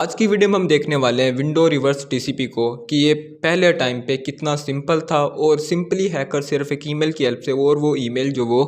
आज की वीडियो में हम देखने वाले हैं विंडो रिवर्स टीसीपी को कि ये पहले टाइम पे कितना सिंपल था और सिंपली हैकर सिर्फ एक ईमेल की हेल्प से और वो ईमेल जो वो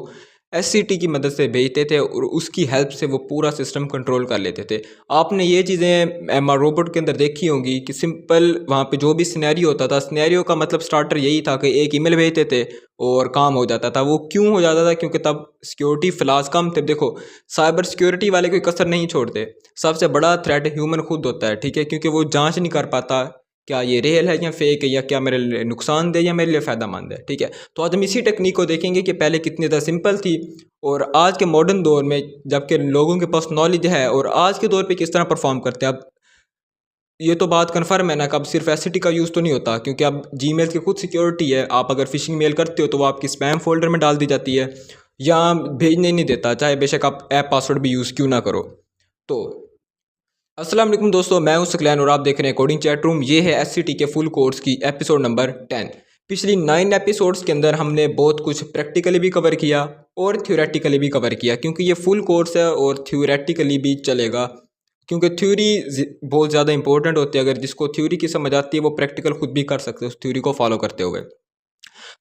एससीटी की मदद से भेजते थे और उसकी हेल्प से वो पूरा सिस्टम कंट्रोल कर लेते थे। आपने ये चीज़ें एमआर रोबोट के अंदर देखी होंगी कि सिंपल वहाँ पे जो भी सिनेरियो होता था, सिनेरियो का मतलब स्टार्टर यही था कि एक ईमेल भेजते थे और काम हो जाता था। वो क्यों हो जाता था? क्योंकि तब सिक्योरिटी फ्लॉज कम थे। देखो, साइबर सिक्योरिटी वाले कोई कसर नहीं छोड़ते। सबसे बड़ा थ्रेट ह्यूमन खुद होता है, ठीक है, क्योंकि वो जांच नहीं कर पाता क्या ये रियल है या फेक है, या क्या मेरे लिए नुकसानदेह या मेरे लिए फ़ायदेमंद है, ठीक है। तो आज हम इसी टेक्निक को देखेंगे कि पहले कितनी ज़्यादा सिंपल थी और आज के मॉडर्न दौर में जबकि लोगों के पास नॉलेज है और आज के दौर पे किस तरह परफॉर्म करते हैं। अब ये तो बात कन्फर्म है ना कि अब सिर्फ एससीटी का यूज़ तो नहीं होता, क्योंकि अब जीमेल की खुद सिक्योरिटी है। आप अगर फिशिंग मेल करते हो तो वो आपकी स्पैम फोल्डर में डाल दी जाती है या भेजने नहीं देता, चाहे बेशक आप ऐप पासवर्ड भी यूज़ क्यों ना करो। तो अस्सलाम वालेकुम दोस्तों, मैं हूं सकलैन और आप देख रहे हैं कोडिंग चैट रूम। ये है एससीटी के फुल कोर्स की एपिसोड नंबर 10। पिछली 9 एपिसोड्स के अंदर हमने बहुत कुछ प्रैक्टिकली भी कवर किया और थ्योरेटिकली भी कवर किया, क्योंकि ये फुल कोर्स है और थ्योरेटिकली भी चलेगा, क्योंकि थ्योरी बहुत ज़्यादा इंपॉर्टेंट होती है। अगर जिसको थ्योरी की समझ आती है वो प्रैक्टिकल खुद भी कर सकते हैं उस थ्योरी को फॉलो करते हुए।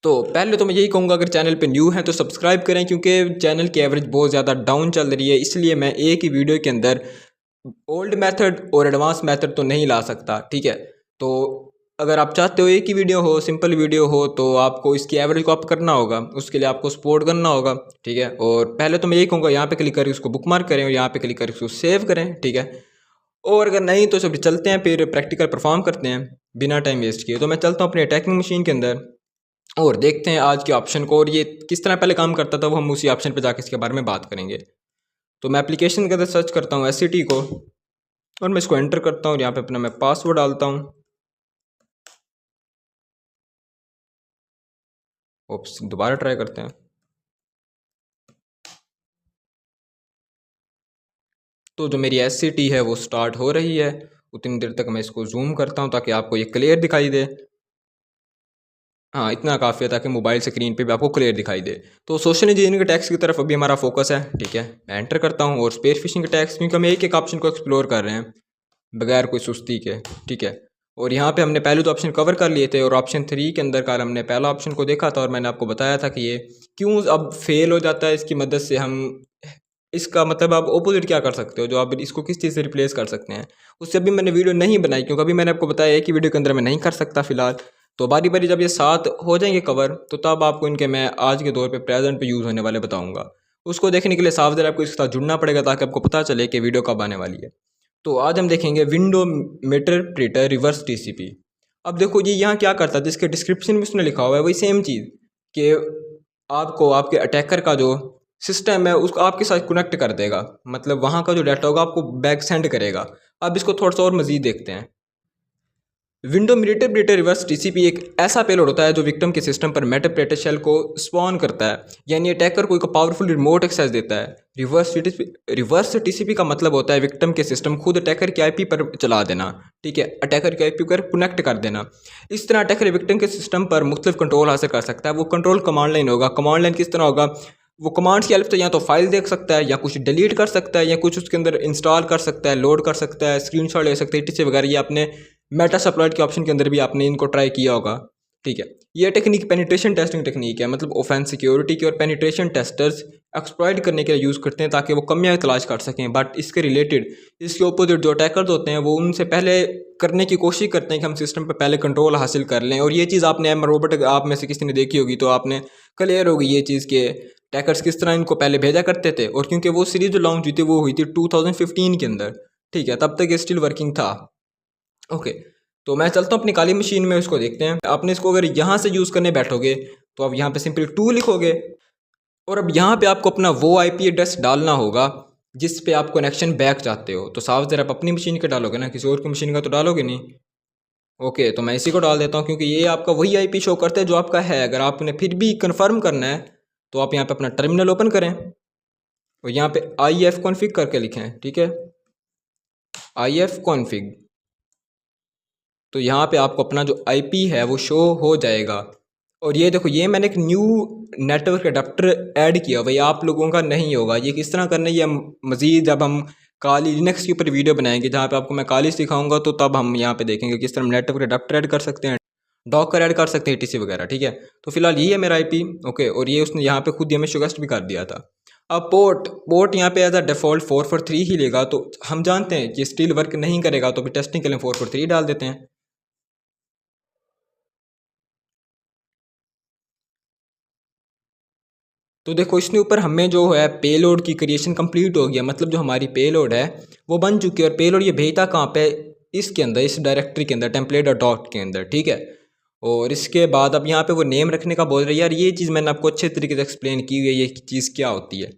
तो पहले तो मैं यही कहूँगा, अगर चैनल पे न्यू है तो सब्सक्राइब करें, क्योंकि चैनल की एवरेज बहुत ज़्यादा डाउन चल रही है, इसलिए मैं एक ही वीडियो के अंदर ओल्ड मेथड और एडवांस मेथड तो नहीं ला सकता, ठीक है। तो अगर आप चाहते हो एक ही वीडियो हो, सिंपल वीडियो हो, तो आपको इसकी एवरेज को अप करना होगा, उसके लिए आपको सपोर्ट करना होगा, ठीक है। और पहले तो मैं यही कहूँगा, यहाँ पे क्लिक करके उसको बुकमार्क करें और यहाँ पे क्लिक करके उसको सेव करें, ठीक है। और अगर नहीं तो सब चलते हैं फिर प्रैक्टिकल परफॉर्म करते हैं बिना टाइम वेस्ट किए। तो मैं चलता हूँ अपनी अटैकिंग मशीन के अंदर और देखते हैं आज के ऑप्शन को और ये किस तरह पहले काम करता था, वो हम उसी ऑप्शन पर जाकर इसके बारे में बात करेंगे। तो मैं एप्लीकेशन के अंदर सर्च करता हूँ एससीटी को और मैं इसको एंटर करता हूँ और यहाँ पे अपना मैं पासवर्ड डालता हूँ। ओप्स, दोबारा ट्राई करते हैं। तो जो मेरी एससीटी है वो स्टार्ट हो रही है। उतनी देर तक मैं इसको जूम करता हूँ ताकि आपको ये क्लियर दिखाई दे। हाँ, इतना काफ़ी है ताकि मोबाइल स्क्रीन पे भी आपको क्लियर दिखाई दे। तो सोशल इंजीनियरिंग टैक्स की तरफ अभी हमारा फोकस है, ठीक है। मैं एंटर करता हूँ और स्पेस फिशिंग टैक्स, क्योंकि हम एक एक ऑप्शन को एक्सप्लोर कर रहे हैं बगैर कोई सुस्ती के, ठीक है। और यहाँ पे हमने पहले तो ऑप्शन कवर कर लिए थे और ऑप्शन 3 के अंदर कल हमने पहला ऑप्शन को देखा था और मैंने आपको बताया था कि ये क्यों अब फेल हो जाता है। इसकी मदद से हम इसका मतलब आप ओपोजिट क्या कर सकते हो, जो आप इसको किस चीज़ से रिप्लेस कर सकते हैं, उससे अभी मैंने वीडियो नहीं बनाई, क्योंकि अभी मैंने आपको बताया है कि वीडियो के अंदर मैं नहीं कर सकता फ़िलहाल। तो बारी बारी जब ये साथ हो जाएंगे कवर, तो तब आपको इनके मैं आज के दौर पे प्रेजेंट पे यूज़ होने वाले बताऊंगा। उसको देखने के लिए साफ ज़रा आपको इसके साथ जुड़ना पड़ेगा ताकि आपको पता चले कि वीडियो कब आने वाली है। तो आज हम देखेंगे विंडो इंटरप्रेटर रिवर्स टीसीपी। अब देखो ये यहाँ क्या करता है, जिसके डिस्क्रिप्शन में उसने लिखा हुआ है वही सेम चीज़ कि आपको आपके अटैकर का जो सिस्टम है उसको आपके साथ कनेक्ट कर देगा, मतलब वहाँ का जो डाटा होगा आपको बैक सेंड करेगा। अब इसको थोड़ा सा और मज़ीद देखते हैं। विंडो मिनिटेप्रेटर रिवर्स टीसीपी एक ऐसा पेलोड होता है जो विक्टिम के सिस्टम पर मेटाप्रेटर शेल को स्पॉन करता है, यानी अटैकर को एक पावरफुल रिमोट एक्सेस देता है। रिवर्स टीसीपी का मतलब होता है विक्टिम के सिस्टम खुद अटैकर के आईपी पर चला देना, ठीक है, अटैकर के आईपी पर कनेक्ट कर देना। इस तरह अटैकर विक्टिम के सिस्टम पर मुख्तलिफ कंट्रोल हासिल कर सकता है। वो कंट्रोल कमांड लाइन होगा। कमांड लाइन किस तरह होगा? वो कमांड्स की हेल्प से या तो फाइल देख सकता है या कुछ डिलीट कर सकता है या कुछ उसके अंदर इंस्टॉल कर सकता है, लोड कर सकता है, स्क्रीनशॉट ले सकता है, etc वगैरह। ये आपने मेटा सप्लॉइड के ऑप्शन के अंदर भी आपने इनको ट्राई किया होगा, ठीक है। ये टेक्निक पेनिट्रेशन टेस्टिंग टेक्निक है, मतलब ऑफेंस सिक्योरिटी की, और पेनिट्रेशन टेस्टर्स एक्सप्लॉइट करने के लिए यूज़ करते हैं ताकि वो कमियां तलाश कर सकें। बट इसके रिलेटेड इसके ओपोजिट जो अटैकर्स होते हैं वो उनसे पहले करने की कोशिश करते हैं कि हम सिस्टम पर पहले कंट्रोल हासिल कर लें। और ये चीज़ आपने एम रोबोट आप में से किसी ने देखी होगी तो आपने क्लियर होगी ये चीज़ के अटैकर्स किस तरह इनको पहले भेजा करते थे। और क्योंकि वो सीरीज जो लॉन्च हुई थी वो हुई थी 2015 के अंदर, ठीक है, तब तक ये स्टिल वर्किंग था। ओके, तो मैं चलता हूँ अपनी काली मशीन में, उसको देखते हैं। आपने इसको अगर यहाँ से यूज़ करने बैठोगे तो आप यहाँ पे सिंपली 2 लिखोगे और अब यहाँ पे आपको अपना वो आईपी एड्रेस डालना होगा जिस पे आप कनेक्शन बैक चाहते हो। तो साफ ज़रा आप अपनी मशीन का डालोगे ना, किसी और की मशीन का तो डालोगे नहीं। ओके, तो मैं इसी को डाल देता हूँ क्योंकि ये आपका वही आईपी शो करता है जो आपका है। अगर आपने फिर भी कन्फर्म करना है तो आप यहाँ पे अपना टर्मिनल ओपन करें और यहाँ पे IF कॉन्फ़िग करके लिखें, ठीक है, IF कॉन्फ़िग। तो यहाँ पे आपको अपना जो आईपी है वो शो हो जाएगा। और ये देखो, ये मैंने एक न्यू नेटवर्क अडाप्टर ऐड किया, भाई आप लोगों का नहीं होगा। ये किस तरह करना है ये हम मज़ीद जब हम काली लिनक्स के ऊपर वीडियो बनाएंगे जहाँ पे आपको मैं काली सिखाऊंगा, तो तब हम यहाँ पे देखेंगे किस तरह नेटवर्क अडाप्टर ऐड कर सकते हैं, डॉकर ऐड कर सकते हैं, etc वगैरह। ठीक है, तो फिलहाल ये है मेरा आईपी। ओके, और ये उसने यहाँ पे खुद ही हमें सुगेस्ट भी कर दिया था। अब पोर्ट यहाँ पे एज अ डिफ़ॉल्ट 443 ही लेगा, तो हम जानते हैं कि स्टिल वर्क नहीं करेगा, तो फिर टेस्टिंग के लिए 443 डाल देते हैं। तो देखो इसके ऊपर हमें जो है पेलोड की क्रिएशन कंप्लीट हो गया, मतलब जो हमारी पेलोड है वो बन चुकी है। और पेलोड ये भेजता कहाँ पे, इसके अंदर, इस डायरेक्टरी के अंदर, टेम्पलेट डॉट के अंदर। ठीक है, और इसके बाद अब यहाँ पे वो नेम रखने का बोल रही है। यार ये चीज़ मैंने आपको अच्छे तरीके से एक्सप्लेन की हुई है, ये चीज़ क्या होती है।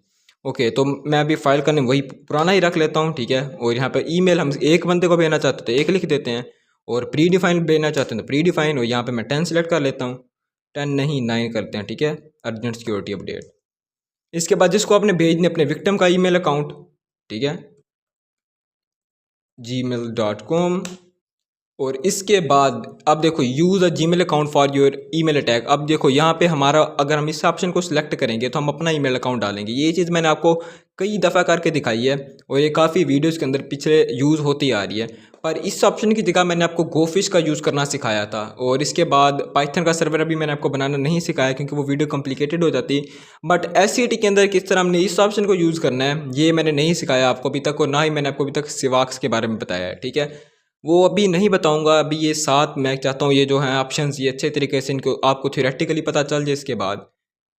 ओके, तो मैं अभी फाइल करने वही पुराना ही रख लेता हूँ। ठीक है, और यहाँ पे ईमेल हम एक बंदे को भेजना चाहते थे, एक लिख देते हैं, और प्री डिफाइन भेजना चाहते हैं तो प्री डिफाइन, और यहाँ पे मैं 10 सेलेक्ट कर लेता हूँ, 10 नहीं 9 करते हैं। ठीक है, अर्जेंट सिक्योरिटी अपडेट। इसके बाद जिसको आपने भेजने अपने विक्टिम का ईमेल अकाउंट, ठीक है, gmail.com। और इसके बाद अब देखो use a Gmail account for your email attack. अब देखो यहाँ पे हमारा, अगर हम इस ऑप्शन को सिलेक्ट करेंगे तो हम अपना ईमेल अकाउंट डालेंगे। ये चीज़ मैंने आपको कई दफ़ा करके दिखाई है, और ये काफ़ी वीडियोस के अंदर पिछले यूज़ होती आ रही है। पर इस ऑप्शन की जगह मैंने आपको गोफिश का यूज़ करना सिखाया था, और इसके बाद पाइथन का सर्वर अभी मैंने आपको बनाना नहीं सिखाया क्योंकि वो वीडियो कॉम्प्लिकेटेड हो जाती। बट एससीटी के अंदर किस तरह हमने इस ऑप्शन को यूज़ करना है ये मैंने नहीं सिखाया आपको अभी तक, और ना ही मैंने आपको अभी तक सिवाक्स के बारे में बताया है। ठीक है, वो अभी नहीं बताऊंगा। अभी ये साथ मैं चाहता हूँ ये जो हैं ऑप्शंस, ये अच्छे तरीके से इनको आपको थ्योरेटिकली पता चल जाए। इसके बाद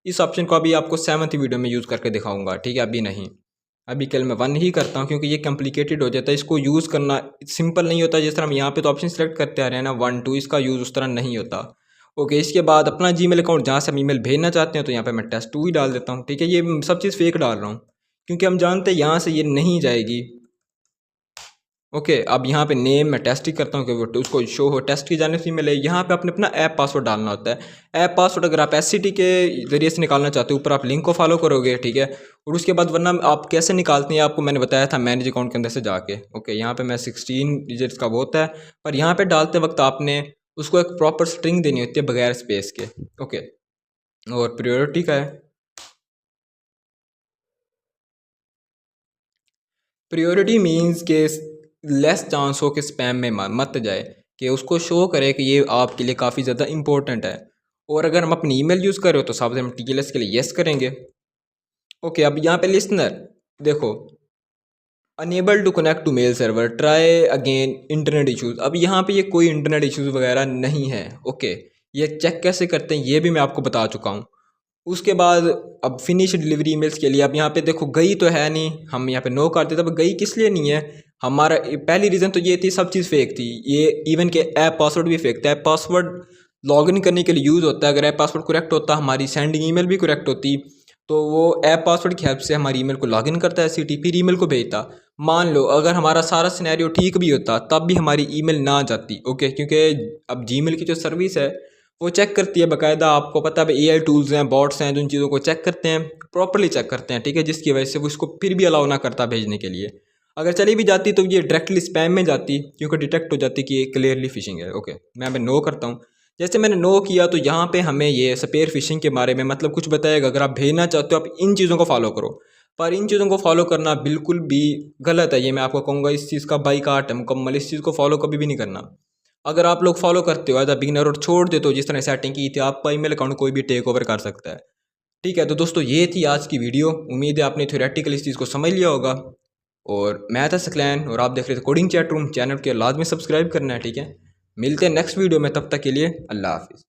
इस ऑप्शन को अभी आपको 7th वीडियो में यूज़ करके दिखाऊंगा। ठीक है, अभी नहीं, अभी कल मैं 1 ही करता हूँ क्योंकि ये कॉम्प्लिकेटेड हो जाता है। इसको यूज़ करना सिंपल नहीं होता। जिस तरह हम यहाँ पे तो ऑप्शन सेलेक्ट करते आ रहे हैं ना 1 2, इसका यूज़ उस तरह नहीं होता। ओके, इसके बाद अपना जीमेल अकाउंट जहाँ से हम ईमेल भेजना चाहते हैं, तो यहाँ पे मैं test2 ही डाल देता हूँ। ठीक है, ये सब चीज़ फेक डाल रहा हूँ क्योंकि हम जानते हैं यहाँ से ये नहीं जाएगी। ओके, अब यहाँ पे नेम मैं टेस्ट ही करता हूँ कि वो उसको शो हो, टेस्ट की जाने से मिले। यहाँ पे आपने अपना ऐप पासवर्ड डालना होता है। ऐप पासवर्ड अगर आप एससीटी के ज़रिए से निकालना चाहते हो, ऊपर आप लिंक को फॉलो करोगे। ठीक है, और उसके बाद वरना आप कैसे निकालते हैं आपको मैंने बताया था मैनेज अकाउंट के अंदर से जाके। ओके, यहाँ पर मैं 16 डिजिट्स का वो होता है, पर यहाँ पर डालते वक्त आपने उसको एक प्रॉपर स्ट्रिंग देनी होती है बगैर स्पेस के। ओके, और प्रियोरिटी का है, प्रियोरिटी मीन्स के लेस चांस हो कि स्पैम में मत जाए, कि उसको शो करे कि ये आपके लिए काफ़ी ज़्यादा इंपॉर्टेंट है। और अगर हम अपनी ईमेल यूज़ कर रहे हो तो सबसे हम टीएलएस के लिए येस करेंगे। ओके, अब यहाँ पे लिसनर देखो, unable to connect to mail server, try again internet issues. अब यहाँ पे ये कोई इंटरनेट इश्यूज़ वगैरह नहीं है। ओके, ये चेक कैसे करते हैं ये भी मैं आपको बता चुका हूँ। उसके बाद अब फिनिश डिलीवरी ईमेल्स के लिए अब यहाँ पे देखो गई तो है नहीं, हम यहाँ पे नो कर देते। अब गई किस लिए नहीं है, हमारा पहली रीज़न तो ये थी सब चीज़ फेक थी। ये इवन के ऐप पासवर्ड भी फेक था। ऐप पासवर्ड लॉगिन करने के लिए यूज़ होता है। अगर ऐप पासवर्ड करेक्ट होता, हमारी सेंडिंग ईमेल भी करेक्ट होती, तो वो ऐप पासवर्ड की हेल्प से हमारी ईमेल को लॉगिन करता है, सीटी फिर ईमेल को भेजता। मान लो अगर हमारा सारा सिनेरियो ठीक भी होता तब भी हमारी ईमेल ना जाती। ओके, क्योंकि अब जीमेल की जो सर्विस है वो चेक करती है बाकायदा। आपको पता है एआई टूल्स हैं, बॉट्स हैं जो इन चीज़ों को चेक करते हैं, प्रॉपरली चेक करते हैं। ठीक है, जिसकी वजह से वो इसको फिर भी अलाउ ना करता भेजने के लिए। अगर चली भी जाती तो ये डायरेक्टली स्पैम में जाती क्योंकि डिटेक्ट हो जाती कि ये क्लियरली फिशिंग है। ओके, मैं अब नो करता हूँ। जैसे मैंने नो किया तो यहाँ पे हमें ये स्पेयर फिशिंग के बारे में मतलब कुछ बताएगा। अगर आप भेजना चाहते हो आप इन चीज़ों को फॉलो करो, पर इन चीज़ों को फॉलो करना बिल्कुल भी गलत है। ये मैं आपको कहूँगा, इस चीज़ का बाइकाट है मुकम्मल। इस चीज़ को फॉलो कभी भी नहीं करना। अगर आप लोग फॉलो करते हो एज अ बिगिनर और छोड़ देते हो जिस तरह सेटिंग की थी, आपका ईमेल अकाउंट कोई भी टेक ओवर कर सकता है। ठीक है, तो दोस्तों ये थी आज की वीडियो। उम्मीद है आपने थ्योरेटिकल इस चीज़ को समझ लिया होगा। और मैं था सकलैन और आप देख रहे थे कोडिंग चैट रूम। चैनल के लाजमी सब्सक्राइब करना है। ठीक है, मिलते हैं नेक्स्ट वीडियो में, तब तक के लिए अल्लाह हाफिज़।